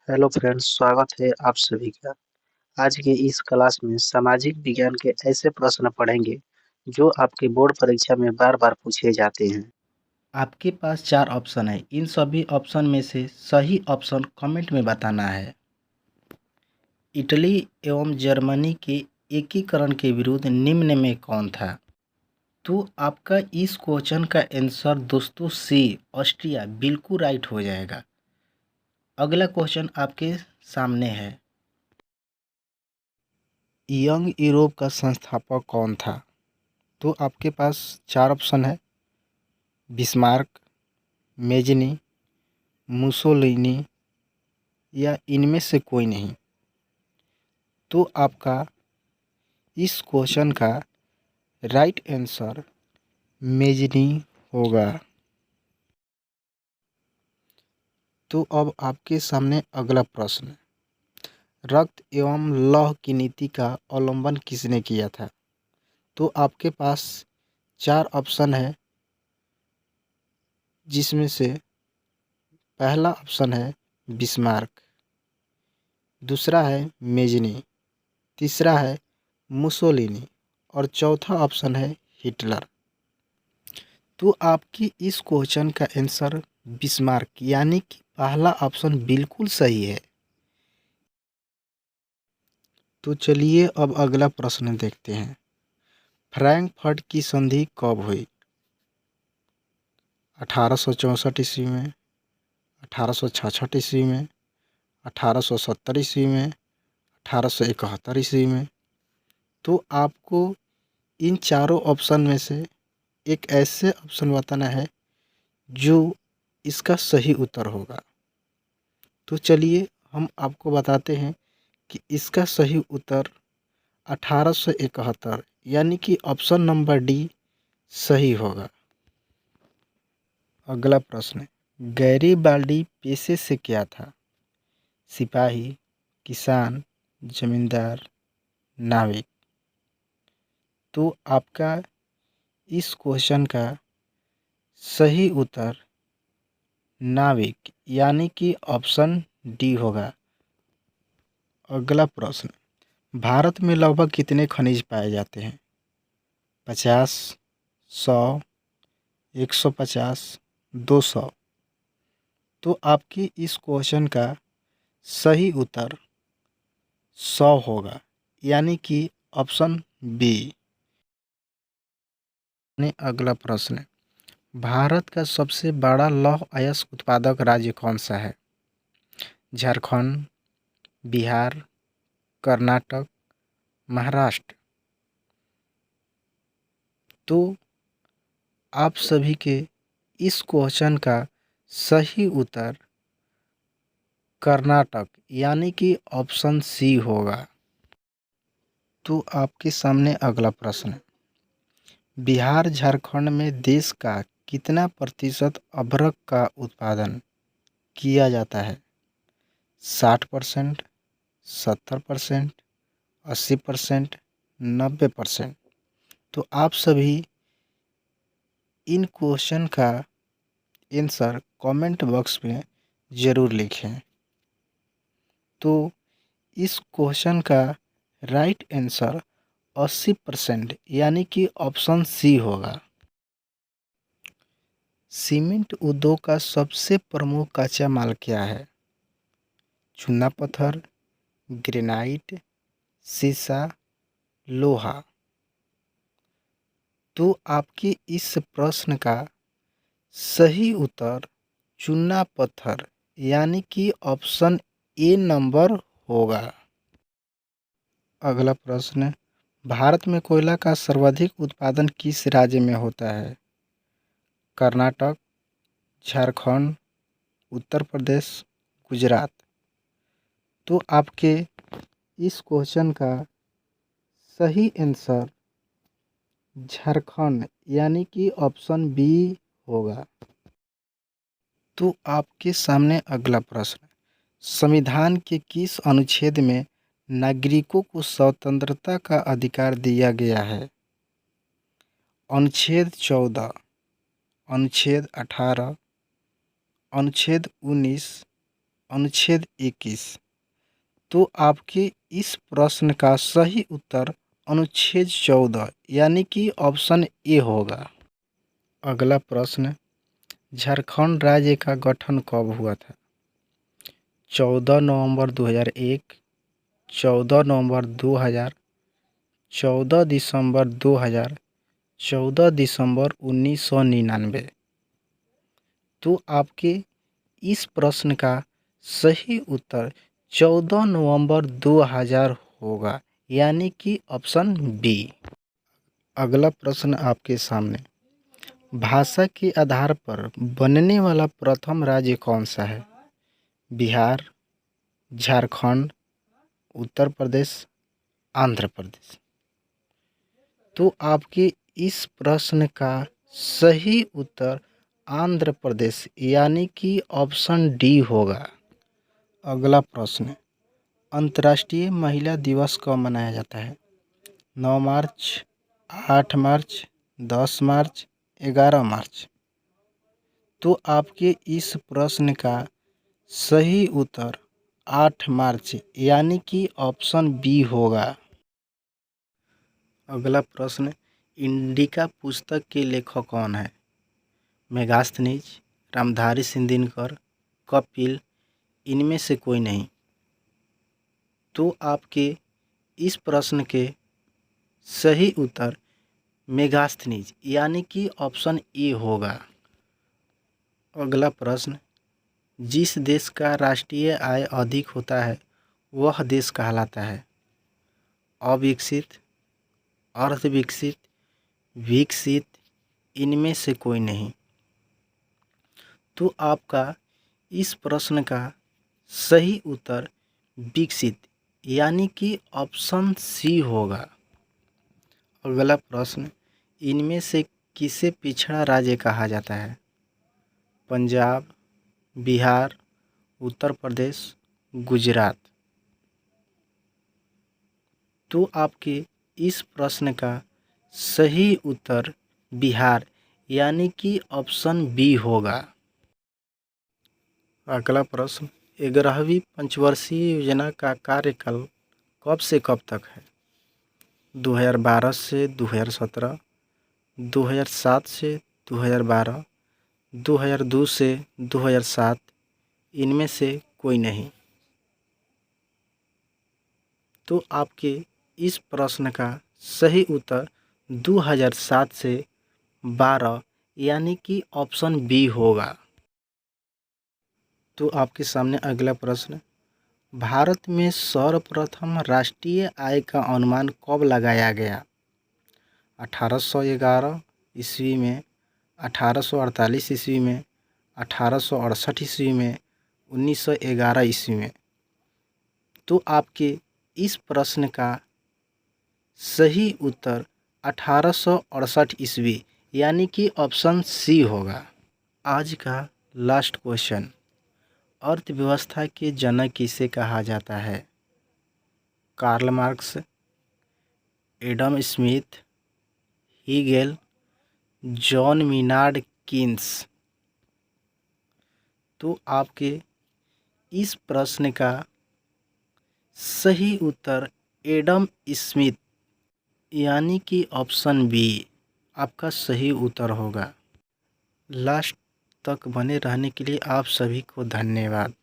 Hello friends, स्वागत है आप सभी का। आज के इस क्लास में सामाजिक विज्ञान के ऐसे प्रश्न पढ़ेंगे जो आपके बोर्ड परीक्षा में बार बार पूछे जाते हैं। आपके पास 4 ऑप्शन है। इन सभी ऑप्शन में से सही ऑप्शन कमेंट में बताना है। इटली एवं जर्मनी के एकीकरण के विरुद्ध निम्न में कौन था? तो आपका इस क्वेश्चन का आंसर दोस्तों सी ऑस्ट्रिया बिल्कुल राइट हो जाएगा। अगला क्वेश्चन आपके सामने है। यंग यूरोप का संस्थापक कौन था? तो आपके पास 4 ऑप्शन है। बिस्मार्क, मेजनी, मुसोलिनी या इनमें से कोई नहीं। तो आपका इस क्वेश्चन का राइट आंसर मेजनी होगा। तो अब आपके सामने अगला प्रश्न। रक्त एवं लौह की नीति का अवलंबन किसने किया था? तो आपके पास 4 ऑप्शन है, जिसमें से पहला ऑप्शन है बिस्मार्क, दूसरा है मेजनी, तीसरा है मुसोलिनी और चौथा ऑप्शन है हिटलर। तो आपकी इस क्वेश्चन का आंसर बिस्मार्क यानी कि पहला ऑप्शन बिल्कुल सही है। तो चलिए अब अगला प्रश्न देखते हैं। फ्रैंकफर्ट की संधि कब हुई? 1864 ईस्वी में, 1866 ईस्वी में, 1870 ईस्वी में, 1871 ईस्वी में। तो आपको इन चारों ऑप्शन में से एक ऐसे ऑप्शन बताना है जो इसका सही उत्तर होगा। तो चलिए हम आपको बताते हैं कि इसका सही उत्तर 1871 यानी कि ऑप्शन नंबर डी सही होगा। अगला प्रश्न। गैरीबाल्डी पेशे से क्या था? सिपाही, किसान, जमींदार, नाविक। तो आपका इस क्वेश्चन का सही उत्तर नाविक यानी कि ऑप्शन डी होगा। अगला प्रश्न। भारत में लगभग कितने खनिज पाए जाते हैं? 50, 100, 150, 200। तो आपकी इस क्वेश्चन का सही उत्तर 100 होगा यानी कि ऑप्शन बी। अगला प्रश्न। भारत का सबसे बड़ा लौह अयस्क उत्पादक राज्य कौन सा है? झारखंड, बिहार, कर्नाटक, महाराष्ट्र। तो आप सभी के इस क्वेश्चन का सही उत्तर कर्नाटक यानी कि ऑप्शन सी होगा। तो आपके सामने अगला प्रश्न। बिहार झारखंड में देश का कितना प्रतिशत अभ्रक का उत्पादन किया जाता है? 60%, 70%, 80%, 90%। तो आप सभी इन क्वेश्चन का आंसर कमेंट बॉक्स में ज़रूर लिखें। तो इस क्वेश्चन का राइट आंसर 80% यानी कि ऑप्शन सी होगा। सीमेंट उद्योग का सबसे प्रमुख कच्चा माल क्या है? चूना पत्थर, ग्रेनाइट, सीसा, लोहा। तो आपके इस प्रश्न का सही उत्तर चूना पत्थर यानी कि ऑप्शन ए नंबर होगा। अगला प्रश्न। भारत में कोयला का सर्वाधिक उत्पादन किस राज्य में होता है? कर्नाटक, झारखंड, उत्तर प्रदेश, गुजरात। तो आपके इस क्वेश्चन का सही आंसर झारखंड यानी कि ऑप्शन बी होगा। तो आपके सामने अगला प्रश्न। संविधान के किस अनुच्छेद में नागरिकों को स्वतंत्रता का अधिकार दिया गया है? अनुच्छेद 14, अनुच्छेद 18, अनुच्छेद 19, अनुच्छेद 21। तो आपके इस प्रश्न का सही उत्तर अनुच्छेद 14 यानी कि ऑप्शन ए होगा। अगला प्रश्न, झारखंड राज्य का गठन कब हुआ था? 14 नवंबर 2001, 14 नवंबर 2000, 14 दिसंबर 2000, 14 दिसंबर 1999। तो आपके इस प्रश्न का सही उत्तर 14 नवंबर 2000 होगा, यानी कि ऑप्शन बी। अगला प्रश्न आपके सामने, भाषा के आधार पर बनने वाला प्रथम राज्य कौन सा है? बिहार, झारखंड, उत्तर प्रदेश, आंध्र प्रदेश। तो आपके इस प्रश्न का सही उत्तर आंध्र प्रदेश यानी कि ऑप्शन डी होगा। अगला प्रश्न, अंतर्राष्ट्रीय महिला दिवस कब मनाया जाता है? 9 मार्च, 8 मार्च, 10 मार्च, 11 मार्च। तो आपके इस प्रश्न का सही उत्तर 8 मार्च यानी कि ऑप्शन बी होगा। अगला प्रश्न, इंडिका पुस्तक के लेखक कौन है? मेगास्थनीज, रामधारी सिंह, कपिल, इनमें से कोई नहीं। तो आपके इस प्रश्न के सही उत्तर मेगास्थनीज यानी कि ऑप्शन ए होगा। अगला प्रश्न, जिस देश का राष्ट्रीय आय अधिक होता है वह देश कहलाता है? अविकसित, अर्धविकसित, विकसित, इनमें से कोई नहीं। तो आपका इस प्रश्न का सही उत्तर विकसित यानी कि ऑप्शन सी होगा। अगला प्रश्न, इनमें से किसे पिछड़ा राज्य कहा जाता है? पंजाब, बिहार, उत्तर प्रदेश, गुजरात। तो आपके इस प्रश्न का सही उत्तर बिहार यानी कि ऑप्शन बी होगा। अगला प्रश्न, 11वीं पंचवर्षीय योजना का कार्यकाल कब से कब तक है? 2012 से 2017, 2007 से 2012, 2002 से 2007, इनमें से कोई नहीं। तो आपके इस प्रश्न का सही उत्तर 2007 से 12 यानी कि ऑप्शन बी होगा। तो आपके सामने अगला प्रश्न, भारत में सर्वप्रथम राष्ट्रीय आय का अनुमान कब लगाया गया? 1811 ईस्वी में, 1848 ईस्वी में, 1868 ईस्वी में, 1911 ईस्वी में। तो आपके इस प्रश्न का सही उत्तर 1868 ईस्वी यानी कि ऑप्शन सी होगा। आज का लास्ट क्वेश्चन, अर्थव्यवस्था के जनक किसे कहा जाता है? Karl Marx, Adam Smith, Hegel, John Maynard Keynes. तो आपके इस प्रश्न का सही उत्तर एडम स्मिथ यानी कि ऑप्शन बी आपका सही उत्तर होगा। लास्ट तक बने रहने के लिए आप सभी को धन्यवाद।